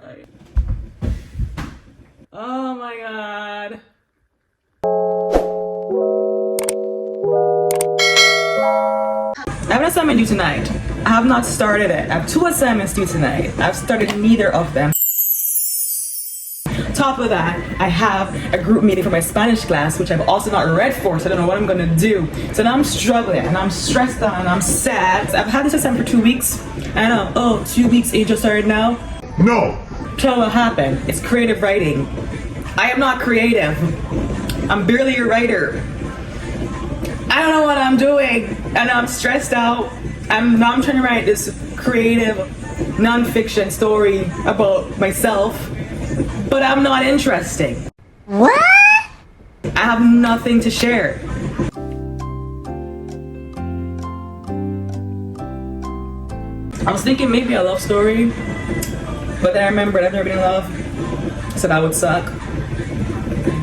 right. Oh my god. I have an assignment due tonight. I have not started it. I have 2 assignments due tonight. I've started neither of them. Top of that, I have a group meeting for my Spanish class, which I've also not read for, so I don't know what I'm gonna do. So now I'm struggling, and I'm stressed out, and I'm sad. I've had this assignment for 2 weeks. I know, oh, 2 weeks, and you just started now? No! Tell what happened. It's creative writing. I am not creative. I'm barely a writer. I don't know what I'm doing, and I'm stressed out. Now I'm trying to write this creative non-fiction story about myself, but I'm not interesting. What? I have nothing to share. I was thinking maybe a love story, but then I remembered I've never been in love, so that would suck.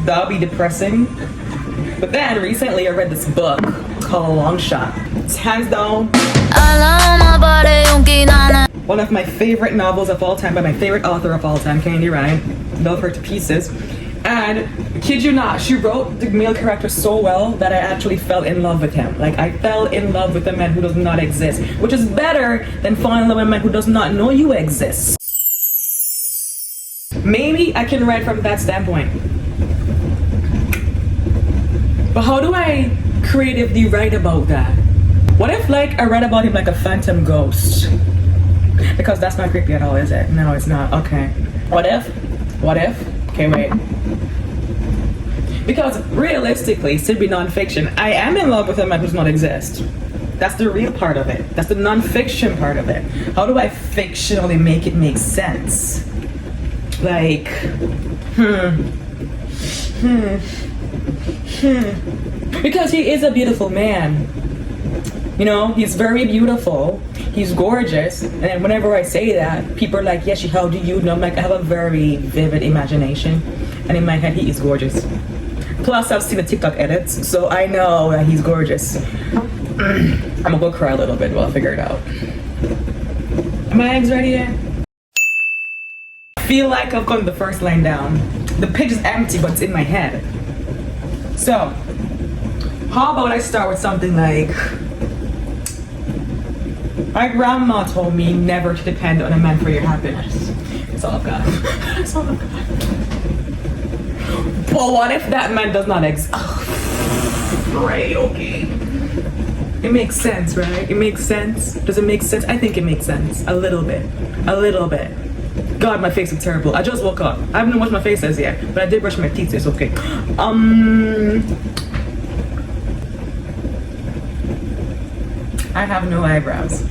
That would be depressing. But then recently I read this book called Long Shot. It's hands down one of my favorite novels of all time by my favorite author of all time, Candy Ryan. Love her to pieces. And kid you not, she wrote the male character so well that I actually fell in love with him. Like, I fell in love with a man who does not exist, which is better than falling in love with a man who does not know you exist. Maybe I can write from that standpoint. But how do I creatively write about that? What if, like, I write about him like a phantom ghost? Because that's not creepy at all, is it? No, it's not. Okay. What if? Okay, wait. Because realistically, it should be non-fiction. I am in love with a man who does not exist. That's the real part of it. That's the non-fiction part of it. How do I fictionally make it make sense? Like, Because he is a beautiful man. You know, he's very beautiful. He's gorgeous. And whenever I say that, people are like, yes, how do you know? I'm like, I have a very vivid imagination. And in my head, he is gorgeous. Plus, I've seen the TikTok edits, so I know that he's gorgeous. I'm gonna go cry a little bit while I figure it out. Are my eggs ready yet? I feel like I've gotten the first line down. The page is empty, but it's in my head. So, how about I start with something like, my grandma told me never to depend on a man for your happiness. That's all I've got. That's all I've got. But what if that man does not exist? Oh, right, okay. It makes sense, right? It makes sense. Does it make sense? I think it makes sense. A little bit. A little bit. God, my face is terrible. I just woke up. I haven't washed my face as yet, but I did brush my teeth, so it's okay. I have no eyebrows.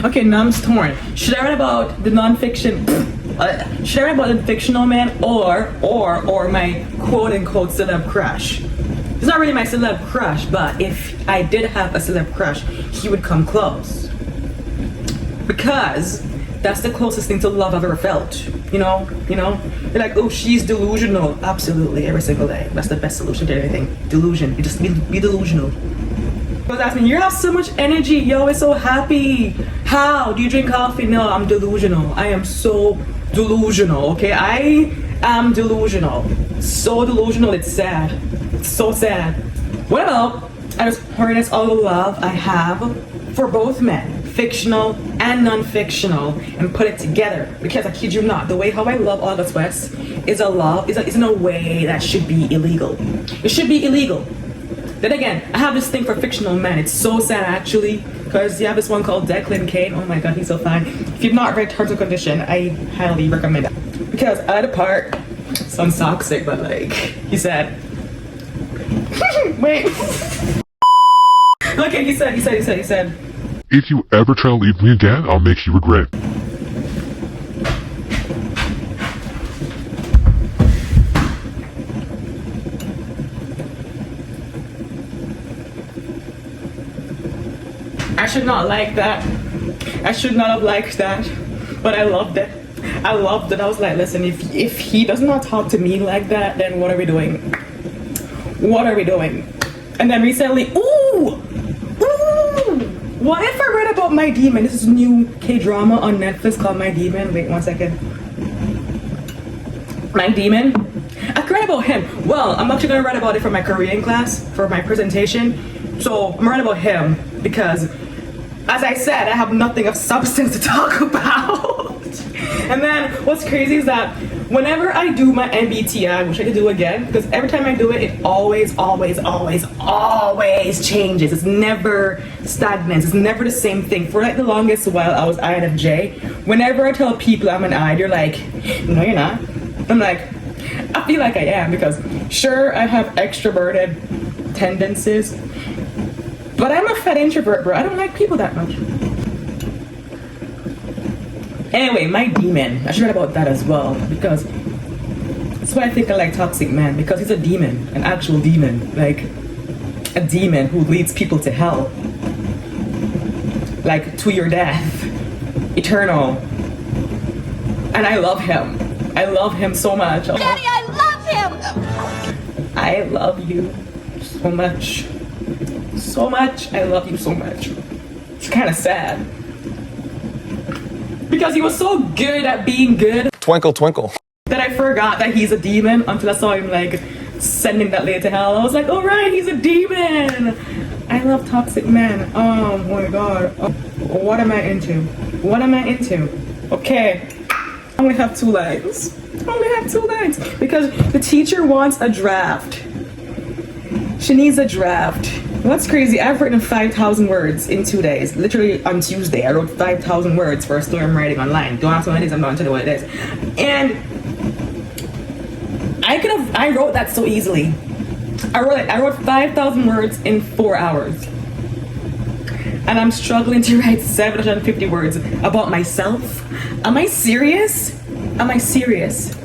Okay, now I'm torn. Should I write about the non-fiction? Should I write about the fictional man or my quote-unquote celeb crush? It's not really my celeb crush, but if I did have a celeb crush, he would come close. Because that's the closest thing to love I've ever felt. You know? They're like, oh, she's delusional. Absolutely, every single day. That's the best solution to anything. Delusion. You just be delusional. But that's me. You have so much energy. You're always so happy. How? Do you drink coffee? No, I'm delusional. I am so delusional, okay? I am delusional. So delusional, it's sad. It's so sad. What about I just harness all the love I have for both men, fictional and non-fictional, and put it together? Because I kid you not, the way how I love August West is in a way that should be illegal. It should be illegal. Then again, I have this thing for fictional men. It's so sad actually, because you have this one called Declan Kane. Oh my god, he's so fine. If you've not read Terms and Condition, I highly recommend it. Because at a part, sounds toxic, but like, he said, wait. Okay, he said, if you ever try to leave me again, I'll make you regret. I should not like that. I should not have liked that, but I loved it. I loved it. I was like, listen, if he does not talk to me like that, then what are we doing? What are we doing? And then recently, ooh, What if I read about My Demon? This is a new K-drama on Netflix called My Demon. Wait 1 second. My Demon? I could write about him. Well, I'm actually gonna write about it for my Korean class, for my presentation. So I'm writing about him because, as I said, I have nothing of substance to talk about. And then what's crazy is that whenever I do my MBTI, which I could do again, because every time I do it, it always changes. It's never stagnant. It's never the same thing. For like the longest while, I was INFJ. Whenever I tell people I'm an I, they're like, no, you're not. I'm like, I feel like I am because sure, I have extroverted tendencies, but I'm a fat introvert, bro. I don't like people that much. Anyway, My Demon. I should write about that as well because that's why I think I like Toxic Man, because he's a demon, an actual demon, like a demon who leads people to hell, like to your death, eternal. And I love him. I love him so much. Daddy, I love him! I love you so much. So much. I love you so much. It's kind of sad. Because he was so good at being good. Twinkle, twinkle. That I forgot that he's a demon until I saw him like sending that lady to hell. I was like, oh right, he's a demon. I love Toxic Men. Oh my god. Oh, what am I into? What am I into? Okay. I only have 2 lines. I only have 2 lines. Because the teacher wants a draft. She needs a draft. What's crazy? I've written 5,000 words in 2 days. Literally on Tuesday, I wrote 5,000 words for a story I'm writing online. Don't ask me what it is, I'm not telling you what it is. And I wrote that so easily. I wrote 5,000 words in 4 hours. And I'm struggling to write 750 words about myself. Am I serious? Am I serious?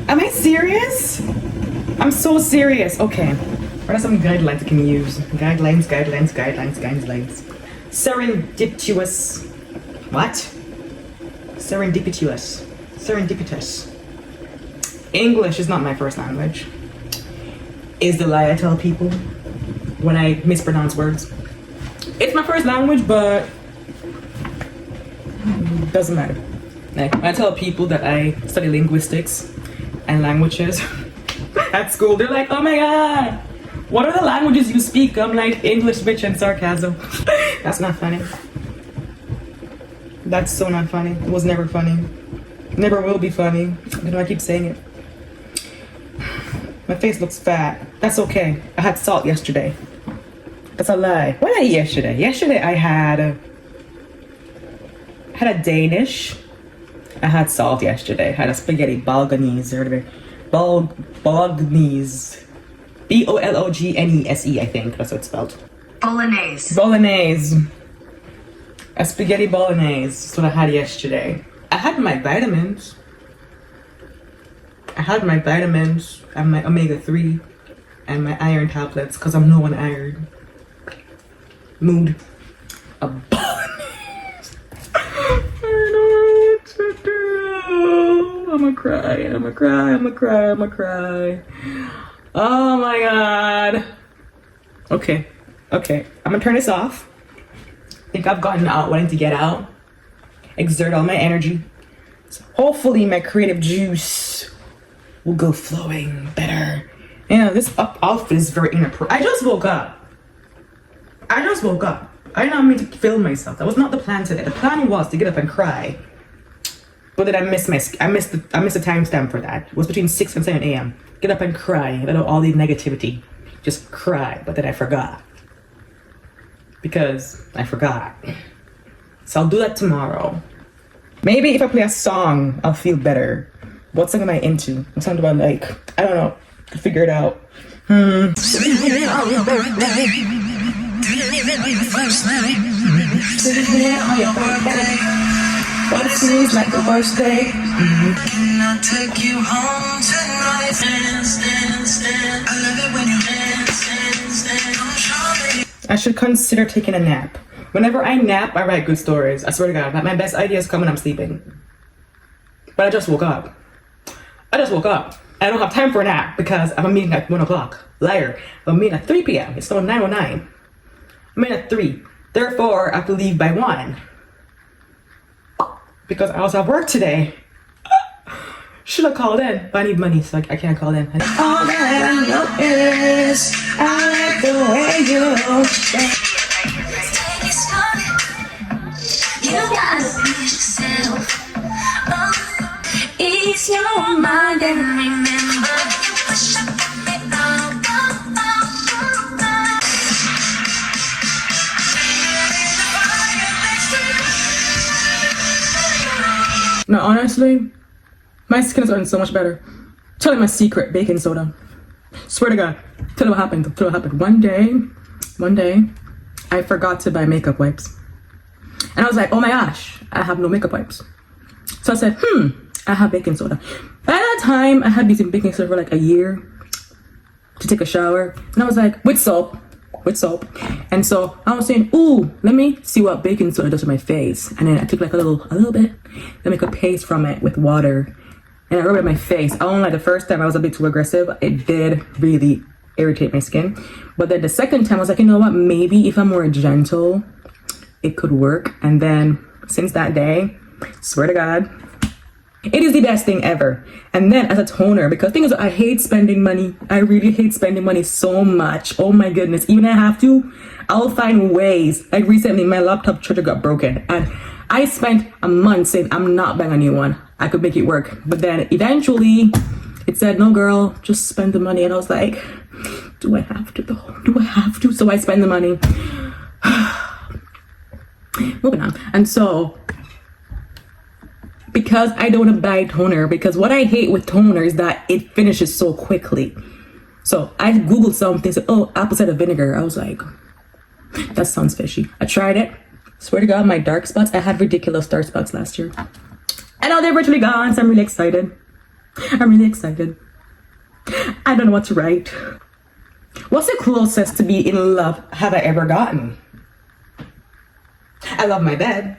Am I serious? I'm so serious. Okay. What are some guidelines I can use? Guidelines. Serendipitous. What? Serendipitous. English is not my first language. Is the lie I tell people when I mispronounce words. It's my first language, but doesn't matter. Like, when I tell people that I study linguistics and languages at school, they're like, oh my god, what are the languages you speak? I'm like, English, bitch, and sarcasm. That's not funny. That's so not funny. It was never funny. Never will be funny. You know, I keep saying it. My face looks fat. That's okay. I had salt yesterday. That's a lie. What did I eat yesterday? Yesterday I had a Danish. I had salt yesterday. I had a spaghetti bolognese or bolognese. Bolognese, I think. That's what it's spelled. Bolognese. A spaghetti bolognese. That's what I had yesterday. I had my vitamins. And my omega-3 and my iron tablets because I'm low on iron. Mood. A bolognese. I don't know what to do. I'ma cry. Oh my god. Okay. I'm gonna turn this off. I think I've gotten out what I need to get out. Exert all my energy. So hopefully my creative juice will go flowing better. Yeah, this outfit is very inappropriate. I just woke up. I did not mean to film myself. That was not the plan today. The plan was to get up and cry. But then I missed the timestamp for that. It was between 6 and 7 a.m. Get up and cry. Let out all the negativity. Just cry. But then I forgot. Because I forgot. So I'll do that tomorrow. Maybe if I play a song, I'll feel better. What song am I into? What song do I like? I don't know. I'll figure it out. What seems like the worst day. Can I take you home tonight? I love it when you I should consider taking a nap. Whenever I nap, I write good stories. I swear to God, my best ideas come when I'm sleeping. But I just woke up. I don't have time for a nap because I have a meeting at 1 o'clock. Liar. I have a meeting at 3 p.m. It's still 9:09. I'm in at 3. Therefore, I have to leave by 1. Because I also have work today. Should have called in, but I need money, so I can't call in. All that I know is I like the way you You gotta be yourself. Oh, ease your mind and remember. No, honestly, my skin has gotten so much better. Tell you my secret, baking soda. Swear to God. Tell you what happened. Tell you what happened. One day, I forgot to buy makeup wipes. And I was like, oh my gosh, I have no makeup wipes. So I said, I have baking soda. By that time, I had been using baking soda for like a year to take a shower. And I was like, with soap. And so I was saying, ooh, let me see what baking soda does to my face. And then I took like a little bit, then make a paste from it with water. And I rubbed it on my face. I won't lie, the first time I was a bit too aggressive. It did really irritate my skin. But then the second time I was like, you know what, maybe if I'm more gentle, it could work. And then since that day, swear to God, it is the best thing ever. And then as a toner, because the thing is, I hate spending money. I really hate spending money so much. Oh my goodness. Even if I have to, I'll find ways. Like recently, my laptop charger got broken. And I spent a month saying, I'm not buying a new one. I could make it work. But then eventually, it said, no girl, just spend the money. And I was like, do I have to though? Do I have to? So I spend the money. Moving on. And so, because I don't want to buy toner, because what I hate with toner is that it finishes so quickly. So I Googled something, said, oh, apple cider vinegar. I was like, that sounds fishy. I tried it. Swear to God, my dark spots, I had ridiculous dark spots last year. And now they're virtually gone, so I'm really excited. I don't know what to write. What's the closest to be in love have I ever gotten? I love my bed.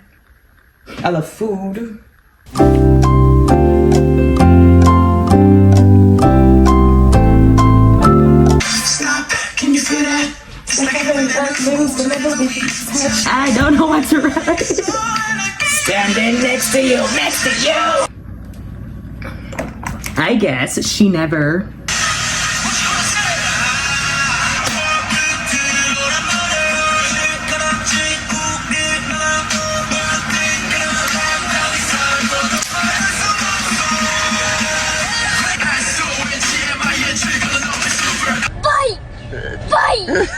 I love food. Stop. Can you feel that? It's like I don't know what to write. Standing next to you. I guess she never. Fight!